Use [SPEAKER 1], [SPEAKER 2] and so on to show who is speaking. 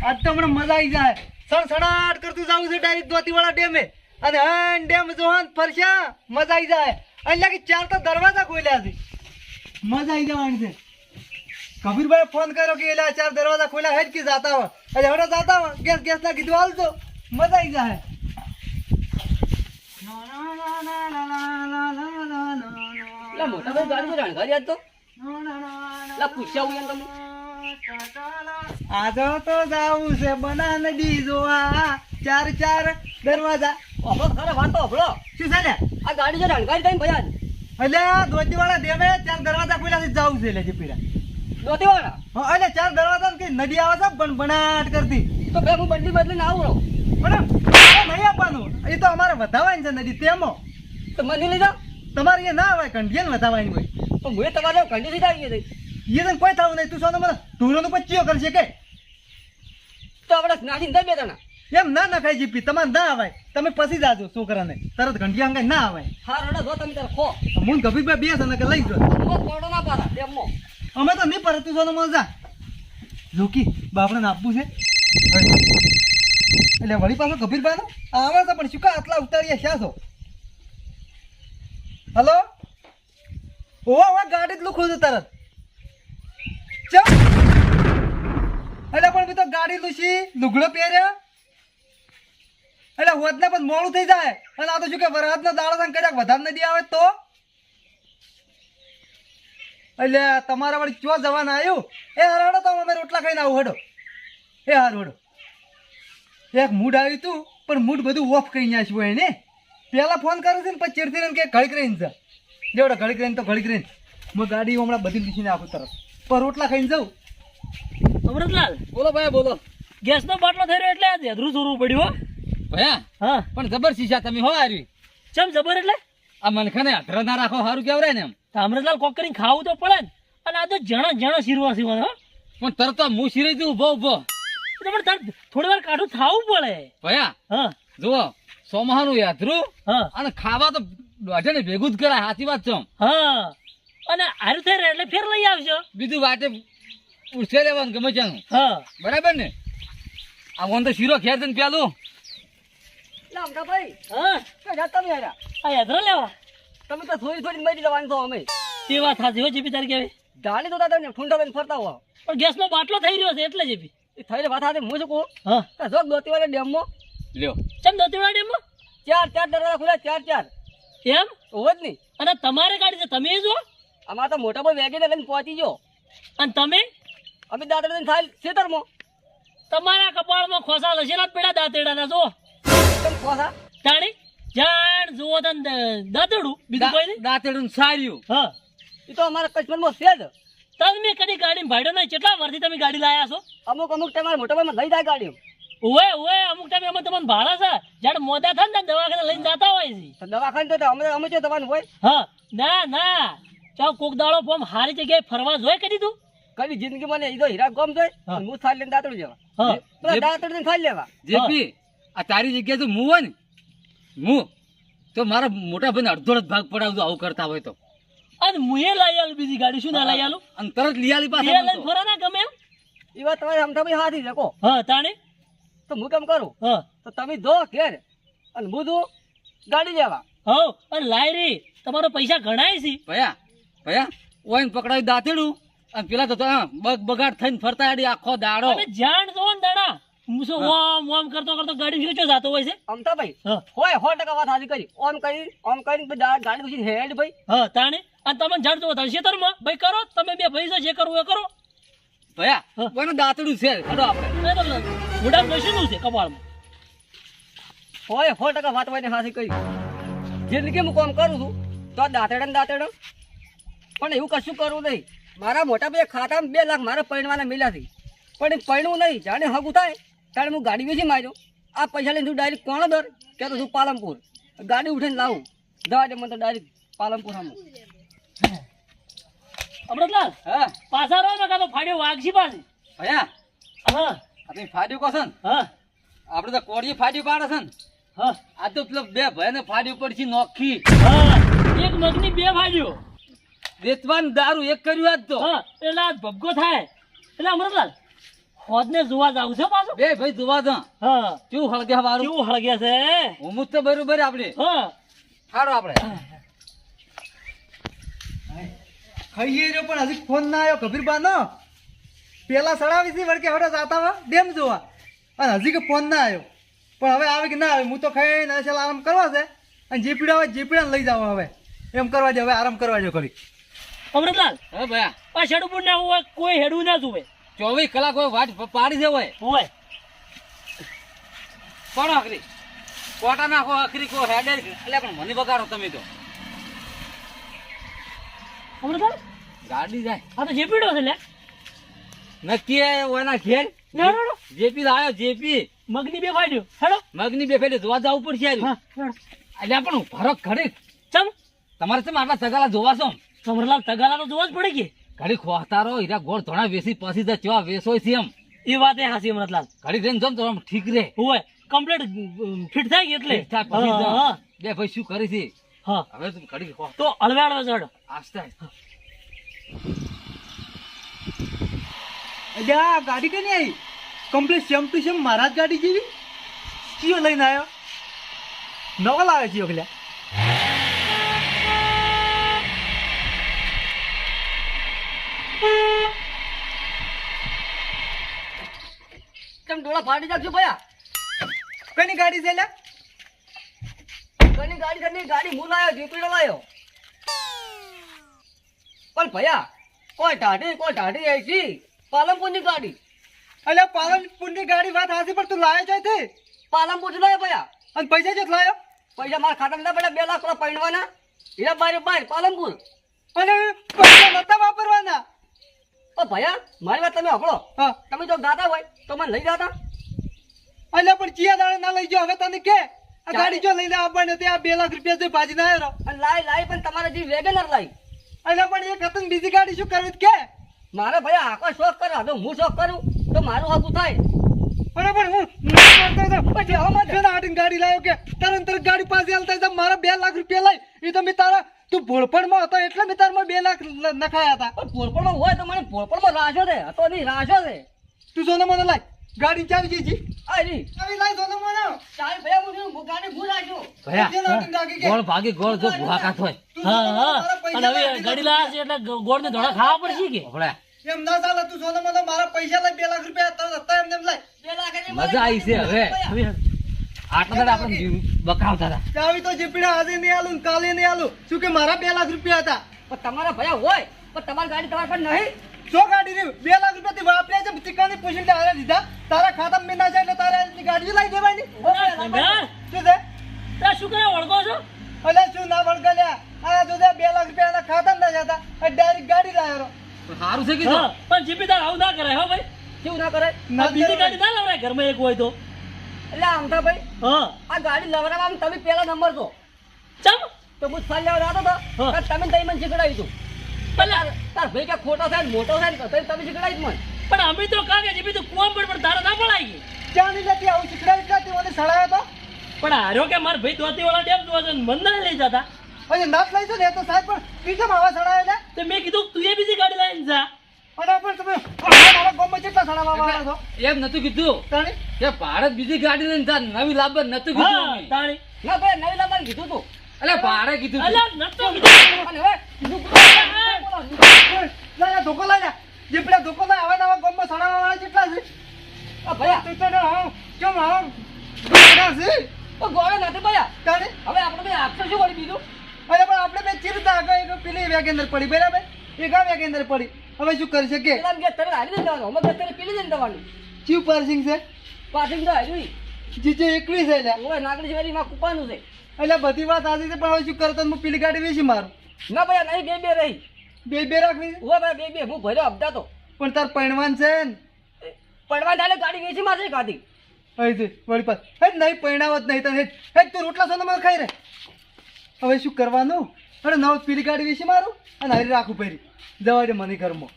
[SPEAKER 1] આજ તો હમણાં મજા આવી જાય. સણસણાટ કરતું જાવું છે ડાયરેક્ટ ધોતીવાળા ડેમે. અને હન ડેમ જોહન ફરશા મજા આવી જાય. અહીંયા કે 4 તો દરવાજા ખોલ્યા છે. મજા આવી જવાની છે. કબીરભાઈ ફોન કર્યો કે એલા 4 દરવાજા ખોલ્યા હેડ કે જાતા હો. અરે હડો જાતા હો. ગેસ ના કીધું હાલજો. મજા આવી જાય.
[SPEAKER 2] મોટા ભાઈ ગાડી પર રણગાડી આજ તો પૂછ્યા હું તમે
[SPEAKER 1] આજે તો જાવું છે બના નદી જોવા. 4 દરવાજા.
[SPEAKER 2] અભળો ખરે વાત તો અભળો.
[SPEAKER 1] શું છે ને
[SPEAKER 2] આ ગાડી જો રણગાડી થઈને ભયા
[SPEAKER 1] એટલે ધોતીવાળા ડેમે 4 દરવાજા ખોલ્યા છે. જાવું છે એટલે પીડા
[SPEAKER 2] દોતીવાળા.
[SPEAKER 1] હા એટલે 4 દરવાજા કે નદી આવે છે પણ બનાટ કરતી.
[SPEAKER 2] તો બે હું બંડી બદલીને આવું રહું
[SPEAKER 1] પણ નહીં આપવાનું. એ તો અમારે વધાવાની છે નદી તેમાં.
[SPEAKER 2] તો મને લઈ જાઓ.
[SPEAKER 1] તમારે એ ના હોય કંઢિયાને વધાવાની હોય.
[SPEAKER 2] તો હું તમારે કંડી સીધા આવી ગઈ.
[SPEAKER 1] એ તો કોઈ થવું નહીં. તું સોનો મને ઢોરોનું પચ્ચીઓ કરશે કે
[SPEAKER 2] તો આપણે નાખીને દઈ બે તણા
[SPEAKER 1] એમ ના નખાય જીપી. તમારે ના આવાય. તમે પછી જાજો છોકરાને તરત ઘંટિયા અંગે ના આવાય.
[SPEAKER 2] હા રડો જો તમે તારે ખો
[SPEAKER 1] હું ગભીરભાઈ બે છે ને કે લઈ જો
[SPEAKER 2] કોડો ના પાડે ડેમો.
[SPEAKER 1] અમે તો નહીં પડે. તું સોનો મને જા જોકી બાપડે આપવું છે. એટલે વળી પાછો ગભીરભાઈ આવે છે પણ શું કા આટલા ઉતારીએ શા છો? હલો ઓ ગાડી જ લુખું છું તરત. ચમ એટલે પણ બી તો ગાડી લૂસી લુગડો પહેર્યા એટલે હોદને પણ મોડું થઈ જાય. અને આ તો શું કે વરસાદનો દાડો છે કદાચ વધારે નદી આવે તો એટલે તમારા વળી ચો જવાના આવ્યું. એ હરાડો તો અમે રોટલા ખાઈને આવું. હેડો એ હારું હેડો. એક મૂડ આવ્યું તું પણ મૂડ બધું ઓફ કરી નાખ્યું હોય ને. પહેલા ફોન કર્યો છે ને પછી ચીડતી રહીને કે ઘડીક રહીને છે. જેવડો ઘડીક રહીને તો ઘડીક રહીને હું ગાડી હમણાં બધી લીધીને આખું તરફ પણ રોટલા ખાઈને જાઉં.
[SPEAKER 3] અમૃતલાલ
[SPEAKER 2] બોલો ભાઈ બોલો.
[SPEAKER 3] ગેસનો બાટલો થઈ રહ્યો એટલે આજે અધરું થોડું પડ્યું હો.
[SPEAKER 2] ભયા
[SPEAKER 3] હા
[SPEAKER 2] પણ જબર શીશા તમે હો આરી
[SPEAKER 3] ચમ જબર એટલે
[SPEAKER 2] આ મનખાને અધર ના રાખો સારું કેવરાય ને એમ.
[SPEAKER 3] તો અમૃતલાલ કોક કરીને ખાવું તો પડે ને. અને આ તો જણો શીરવા સીવાનો હો.
[SPEAKER 2] પણ તરત હું શીરી દઉં ઉભો ઉભો.
[SPEAKER 3] એટલે પણ તાર થોડી વાર કાઢું થાવું પડે.
[SPEAKER 2] ભયા
[SPEAKER 3] હા
[SPEAKER 2] જુઓ સોમાનું યાત્રું
[SPEAKER 3] હા
[SPEAKER 2] અને ખાવા તો દોઢે ને ભેગું જ કરાય. સાચી વાત છે.
[SPEAKER 3] હા અને હારું થઈ રહે એટલે ફેર લઈ આવજો.
[SPEAKER 2] બીજું વાટે પૂછે લેવાનું ગમે ત્યાંનું
[SPEAKER 3] હા
[SPEAKER 2] બરાબર ને. આ વન તો શીરો ખેર છે ને પેલું ભાઈ
[SPEAKER 3] હા
[SPEAKER 2] તમે યાર
[SPEAKER 3] આ યાત્રા લેવા
[SPEAKER 2] તમે તો થોડી થોડી મરી જવાની છો અમે
[SPEAKER 3] તે વાત સાચી હો જીપી તારી કહેવાય.
[SPEAKER 2] ધાણી તો તમે ઠુંડા લઈને ફરતા હો.
[SPEAKER 3] પણ ગેસનો બાટલો થઈ રહ્યો છે એટલે જીપી.
[SPEAKER 2] એ થઈ વાત સાથે હું શું કહું
[SPEAKER 3] હા
[SPEAKER 2] જો દોતી વાળા ડેમમાં લ્યો
[SPEAKER 3] ચમ દોતીવાડા ડેમમાં
[SPEAKER 2] 4 દરવાજા ખુલ્યા 4
[SPEAKER 3] એમ
[SPEAKER 2] હોવ જ નહીં.
[SPEAKER 3] અને તમારે ગાડી છે તમે જો
[SPEAKER 2] અમારે તો મોટા ભાઈ વેગીને લઈને પહોંચી ગયો.
[SPEAKER 3] અને તમે
[SPEAKER 2] અમે દાદા લઈને થાય ખેતરમાં
[SPEAKER 3] તમારા કપાળમાં ખોસા લસેલા પેડા દાંતેડાના જો
[SPEAKER 2] તમે ખોસા
[SPEAKER 3] તાણી જાણ જુઓ તન દાંતેડું બીજું કોઈ નહીં.
[SPEAKER 2] દાંતેડું સાર્યું
[SPEAKER 3] હા
[SPEAKER 2] એ તો અમારા કચ્છમાં છે જ.
[SPEAKER 3] તમે કદી ગાડી ભાડ્યો નહીં. કેટલા વર્ષથી તમે ગાડી લાયા છો?
[SPEAKER 2] અમુક તમારા મોટા ભાઈ લઈ જાય ગાડીઓ.
[SPEAKER 3] ઓએ અમુક ટાઈમે અમે તમને ભાડા છે જ્યારે મોડા થાય ને દવાખાને લઈને જતા હોય છે.
[SPEAKER 2] દવાખાને તો અમે જો દવાનું હોય
[SPEAKER 3] હા ના ચાલ કોક દાડો ફોમ હારી જગ્યાએ ફરવા જોઈ કરી તું
[SPEAKER 2] કદી જિંદગી મને એ તો હીરા ગમ જોઈ હું થાળી લઈને દાંતડું જવા.
[SPEAKER 3] હા
[SPEAKER 2] પેલા દાંતડું લઈને ખાઈ લેવા.
[SPEAKER 3] જેપી,
[SPEAKER 2] આ તારી જગ્યાએ તો હું હોય ને હું તો મારા મોટા ભાઈને અડધો જ ભાગ પડાવજો આવું કરતા હોય તો.
[SPEAKER 3] અને મુએ લઈ આલું બીજી ગાડી શું ના લઈ આલું
[SPEAKER 2] અને તરત લીયાલી પાસે
[SPEAKER 3] લઈને ફરો ના ગમે એમ.
[SPEAKER 2] એ વાત તમારે આમ તમે હાથી શકો
[SPEAKER 3] હા તાણી
[SPEAKER 2] તો હું કેમ કરું
[SPEAKER 3] હા
[SPEAKER 2] તો તમે દો ઘેર અને હું દો ગાડી લેવા.
[SPEAKER 3] હો અને લાયરી તમારો પૈસા ગણાય છે
[SPEAKER 2] ભયા ઓઈને પકડાવી દાંતેડું અને પેલા તો બગ બગાડ થઈને ફરતા આડી આખો દાડો.
[SPEAKER 3] અને જાણ જો ને દાડા મુસો ઓમ કરતો ગાડી ફ્યુચર જાતો હોય છે.
[SPEAKER 2] અમતા ભાઈ
[SPEAKER 3] હા
[SPEAKER 2] હોય 100% વાત હાજી કરી. ઓમ કરીને ગાડી પછી હેડ ભાઈ.
[SPEAKER 3] હા તાણી અને તમે જાણ જો ખેતરમાં ભાઈ કરો તમે બે ભાઈ છે જે કરવું એ કરો.
[SPEAKER 2] ભયા કોઈનું દાંતડું છે હેડો આપણે
[SPEAKER 3] મોઢા મશીનું છે કપાળમાં.
[SPEAKER 2] હોય 100% વાત હોય ને હાથી કરી. જિંદગી હું કામ કરું છું તો દાંતેડો પણ એવું કશું કરવું નહીં. મારા મોટા ભાઈ ખાતામાં 2 લાખ મારા પૈણવાના મિલ્યા છે પણ એ પૈણવું નહીં. જાણે હગું થાય ત્યારે હું ગાડી વેચી માર્યો. આ પૈસા લઈને તું ડાયરેક્ટ કોણ દર કહેતો છું પાલનપુર ગાડી ઉઠીને લાવું દવા દે મને તો ડાયરેક્ટ પાલનપુર આમ.
[SPEAKER 3] અમૃતલાલ
[SPEAKER 2] હા
[SPEAKER 3] પાછા રહો ને કાં તો ફાડ્યો વાગશી પાછી.
[SPEAKER 2] ભયા
[SPEAKER 3] હા
[SPEAKER 2] તમે ફાડ્યું કહો છો ને
[SPEAKER 3] હા
[SPEAKER 2] આપણે તો કોળીએ ફાડ્યું પાડે છે ને.
[SPEAKER 3] હા
[SPEAKER 2] આ તો પેલો 2 ભાઈને ફાડ્યું પડશે નોખી.
[SPEAKER 3] હા એક મગની 2 ફાડ્યો.
[SPEAKER 2] વેચવાનું દારૂ એક કર્યું આજ તો.
[SPEAKER 3] હા એટલે આ ભગો થાય એટલે અમૃતલાલ ખોદને જોવા જાવ છે પાછું
[SPEAKER 4] બે ભાઈ જોવા જા
[SPEAKER 3] હા
[SPEAKER 4] કેવું હળગે વારું
[SPEAKER 3] કેવું હળગે છે
[SPEAKER 4] હું તો બરોબર આપણે
[SPEAKER 3] હા
[SPEAKER 4] હારો આપણે
[SPEAKER 1] ખાઈએ રહ્યો પણ હજી ફોન ના આવ્યો કબીરબાનો પેલા સડાવી હતી વળકે હવે જાતા વા ડેમ જોવા અને હજી કે ફોન ના આવ્યો પણ હવે આવે કે ના આવે હું તો ખાઈને ચાલ આરામ કરવા છે અને જે પીડા હોય જે પીડા લઈ જાવ હવે એમ કરવા દે હવે આરામ કરવા દે કરી
[SPEAKER 3] અમૃતલાલ
[SPEAKER 4] હવે ભયા
[SPEAKER 3] આ શેડ ઉપર ના હોય કોઈ હેડવું ના જોવે
[SPEAKER 4] 24 કલાક હોય વાટ પાડી દે હોય
[SPEAKER 3] હોય
[SPEAKER 4] કોણ આખરી કોટા નાખો આખરી કો હેડે એટલે પણ મને બગાડો તમે તો
[SPEAKER 3] અમૃતલાલ
[SPEAKER 4] ગાડી જાય
[SPEAKER 3] આ તો જે પીડો છે લે
[SPEAKER 4] નક્કી ઓના ઘેર
[SPEAKER 3] ના ના
[SPEAKER 4] જેપી લાયો જેપી
[SPEAKER 3] મગની બે ફાડ્યો હેડો
[SPEAKER 4] મગની બે ફેરે જોવા જવું પડશે યાર
[SPEAKER 3] હા હેડો.
[SPEAKER 4] એટલે પણ ફરક ઘડી
[SPEAKER 3] ચમ
[SPEAKER 4] તમારે છે આટલા સગાલા જોવા છો
[SPEAKER 3] સમરલાલ તગાલા તો જોવા જ પડે કે
[SPEAKER 4] ઘડી ખોતારો હીરા ગોળ ધોણા વેસી પછી તો ચવા વેસોય છે એમ
[SPEAKER 3] એ વાત એ હાસી અમૃતલાલ
[SPEAKER 4] ઘડી જઈને જમ તો આમ ઠીક રે
[SPEAKER 3] હોય કમ્પ્લીટ ફિટ થાય કે એટલે
[SPEAKER 4] ઠીક થાય પછી
[SPEAKER 3] હા,
[SPEAKER 4] જમ.
[SPEAKER 3] હા,
[SPEAKER 4] બે ભાઈ શું કરી છે
[SPEAKER 3] હા
[SPEAKER 4] હવે તું ઘડી ખો
[SPEAKER 3] તો હળવે હળવે ચડો
[SPEAKER 4] આસ્તે
[SPEAKER 1] અલ્યા આ ગાડી કઈ નહીં આવી કમ્પ્લીટ સેમ ટુ સેમ મારા જ ગાડી જેવી કયો લઈને આવ્યો નવો લાવે છે ઓખલ્યા
[SPEAKER 2] કેમ ડોળા ફાડી નાખજો ભયા
[SPEAKER 1] કઈની ગાડી છે લ્યા
[SPEAKER 2] કની ગાડી હું લાયો જીપીડો લાયો પણ ભયા કોઈ ટાઢી આવી પાલનપુરની ગાડી
[SPEAKER 1] અલ્યા પાલનપુરની ગાડી વાત હાસી પણ તું લાયો છે તે
[SPEAKER 2] પાલનપુર થી લાયો ભયા
[SPEAKER 1] અને પૈસા જો લાયો
[SPEAKER 2] પૈસા મારા ખાતામાં ના પડ્યા 2 લાખ પેલા પૈણવાના હીરા બાર પાલનપુર
[SPEAKER 1] અને પૈસા નતા વાપરવાના
[SPEAKER 2] પણ ભયા મારી વાત તમે સાંભળો
[SPEAKER 1] હા
[SPEAKER 2] તમે જો દાદા હોય તો મને લઈ જાતા
[SPEAKER 1] અલ્યા પણ ચિયા દાડે ના લઈ જાઓ હવે તને કે આ ગાડી જો લઈને આવવાને તે આ 2 લાખ રૂપિયા જે ભાજી ના આવ્યો
[SPEAKER 2] અને લાઈ પણ તમારે જે વેગનર લાઈ
[SPEAKER 1] અલ્યા પણ એક હતું ને બીજી ગાડી શું કરવી છે કે
[SPEAKER 2] મારે ભયા આખો શોખ કરે તો હું શોખ કરું તો મારું હકું થાય
[SPEAKER 1] અરે પણ હું ના કરતો તો પછી આમાં છે ને આટીને ગાડી લાવ્યો કે તરત ગાડી પાસે હાલતા હતા મારા 2 લાખ રૂપિયા લઈ એ તો મેં તારા તું ભોળપણમાં હતો એટલે મેં તારમાં 2 લાખ નખાયા હતા
[SPEAKER 2] પણ પોળપણમાં હોય તો મને પોળપણમાં રાશો છે હતો નહીં રાશો છે
[SPEAKER 1] તું સોના મને લાય ગાડી ચાવી જીજી
[SPEAKER 2] આ રી
[SPEAKER 1] ચાવી લાય સોના મને
[SPEAKER 2] ચાલ ભયા હું ગાડી ભૂલ રાખ્યો
[SPEAKER 4] ભયા ગોળ ભાગી ગોળ જો ભૂહાકાત હોય
[SPEAKER 3] હા હા અને હવે ગાડી લાયા છે એટલે ગોળ ને ધોળા ખાવા પડશે કે
[SPEAKER 4] આપણે
[SPEAKER 1] એમ ના ચાલે તું સોના મને મારા પૈસા લઈ 2 લાખ રૂપિયા હતા એમને એમ લાય
[SPEAKER 2] 2 લાખ એટલે
[SPEAKER 4] મજા આવી છે હવે
[SPEAKER 3] હવે
[SPEAKER 4] આટલા દાડા આપણે જીવ બકાવતા હતા
[SPEAKER 1] ચાવી તો જીપીડા આજે નહીં આલું ને કાલે નહીં આલું શું કે મારા 2 લાખ રૂપિયા હતા
[SPEAKER 2] પણ તમારા ભયા હોય પણ તમારી ગાડી તમારા પર નહીં
[SPEAKER 1] સો ગાડી ની 2 લાખ રૂપિયા થી વાપર્યા છે ચિકનની પૂછીને હારે દીધા તારા ખાતામાં મેં ના છે એટલે તારે આજની ગાડી લઈ દેવાની શું છે
[SPEAKER 3] તા શું કરે વળગો છો
[SPEAKER 1] અલે શું ના વળગલ્યા આ જો 2 લાખ રૂપિયા એના ખાતામાં ના જતા ડાયરેક્ટ ગાડી લાવ્યો
[SPEAKER 4] સારું છે
[SPEAKER 3] હા
[SPEAKER 4] કીધું
[SPEAKER 3] પણ જીપીદાર આવું ના કરે હો ભાઈ
[SPEAKER 2] કેવું ના કરે
[SPEAKER 3] આ બીજી ગાડી ના લવરાય ઘરમાં એક હોય તો
[SPEAKER 2] એટલે આમતા ભાઈ
[SPEAKER 3] હા
[SPEAKER 2] આ ગાડી લવરાવામાં તમે પહેલા નંબર છો
[SPEAKER 3] ચમ
[SPEAKER 2] તો હું ફાલ લેવા જતો હતો
[SPEAKER 3] હા.
[SPEAKER 2] તમે તઈ મને શીખડાવી તું
[SPEAKER 3] પેલા
[SPEAKER 2] તાર ભાઈ કે ખોટો થાય ને મોટો થાય ને તમે શીખડાવી મને
[SPEAKER 3] પણ અમે તો કાગે જીપી તો કોમ પણ તારા ના પડાય ગઈ
[SPEAKER 1] ક્યાં નહીં જતી આવું શીખડાવી ક્યાંથી મને સડાયો તો
[SPEAKER 3] પણ હાર્યો કે માર ભાઈ દોતી વાળા ડેમ જોવા છે મન ના લઈ જતા
[SPEAKER 1] અને નાથ લઈ છે ને એ તો સાહેબ પણ બીજા આવા સડાયો ને
[SPEAKER 3] તો મેં કીધું તું એ બીજી ગાડી લઈને જા
[SPEAKER 1] અને પણ તમે મારા ગામમાં કેટલા સડાવવા વાળા છો
[SPEAKER 4] એમ નતું કીધું
[SPEAKER 1] તાણી
[SPEAKER 4] કે ભારત બીજી ગાડી લઈને જા નવી લાવવા નતું કીધું
[SPEAKER 3] હા
[SPEAKER 4] અમે.
[SPEAKER 3] તાણી
[SPEAKER 2] ના ભાઈ નવી લાવવાનું કીધું તું
[SPEAKER 4] અલે ભાડે કીધું તું.
[SPEAKER 3] અલા નતો કીધું
[SPEAKER 2] અને હવે કીધું બોલો.
[SPEAKER 1] ના ધોકો લઈ જા જે પેલા ધોકો લઈ આવા નવા ગામમાં સડાવવા વાળા કેટલા છે
[SPEAKER 2] આ ભયા
[SPEAKER 1] તું તો હા કેમ હા કેટલા છે
[SPEAKER 2] તો ગોળે નથી ભયા
[SPEAKER 1] તાણી
[SPEAKER 2] હવે આપણે ભાઈ આપશો શું વળી બીજું
[SPEAKER 1] અરે પણ આપણે બે ચીરતા આગળ એક પેલી વેગેન્દ્ર પડી બરાબર એક આ વેગેન્દ્ર પડી હવે શું કરી શકીએ
[SPEAKER 2] પેલા કે તને હારી દઈને જવાનું અમે તને પીલી દઈને જવાનું
[SPEAKER 1] ચીવ પાર્સિંગ છે
[SPEAKER 2] પાછળ તો હારી
[SPEAKER 1] જીજે એકલી છે એટલે
[SPEAKER 2] ઓય નાગરી જેવાની માં કૂપાનું છે
[SPEAKER 1] એટલે બધી વાત સાચી છે પણ હવે શું કરતો હું પેલી ગાડી વેચી મારું
[SPEAKER 2] ના ભયા નહીં બે રહી
[SPEAKER 1] બે રાખવી છે?
[SPEAKER 2] ઓય ભાઈ બે હું ભર્યો અબધા તો
[SPEAKER 1] પણ તાર પૈણવાન છે ને
[SPEAKER 2] પડવા દાડે ગાડી વેચી માં છે કાઢી
[SPEAKER 1] અહીંથી વળી પાસ હે નહીં પૈણાવત નહીં તને હે તું રોટલા સોનામાં ખાઈ રે હવે શું કરવાનું અરે નવ પેલી ગાડી વેચી મારું અને હારી રાખું પહેરી જવા દે મને ઘરમાં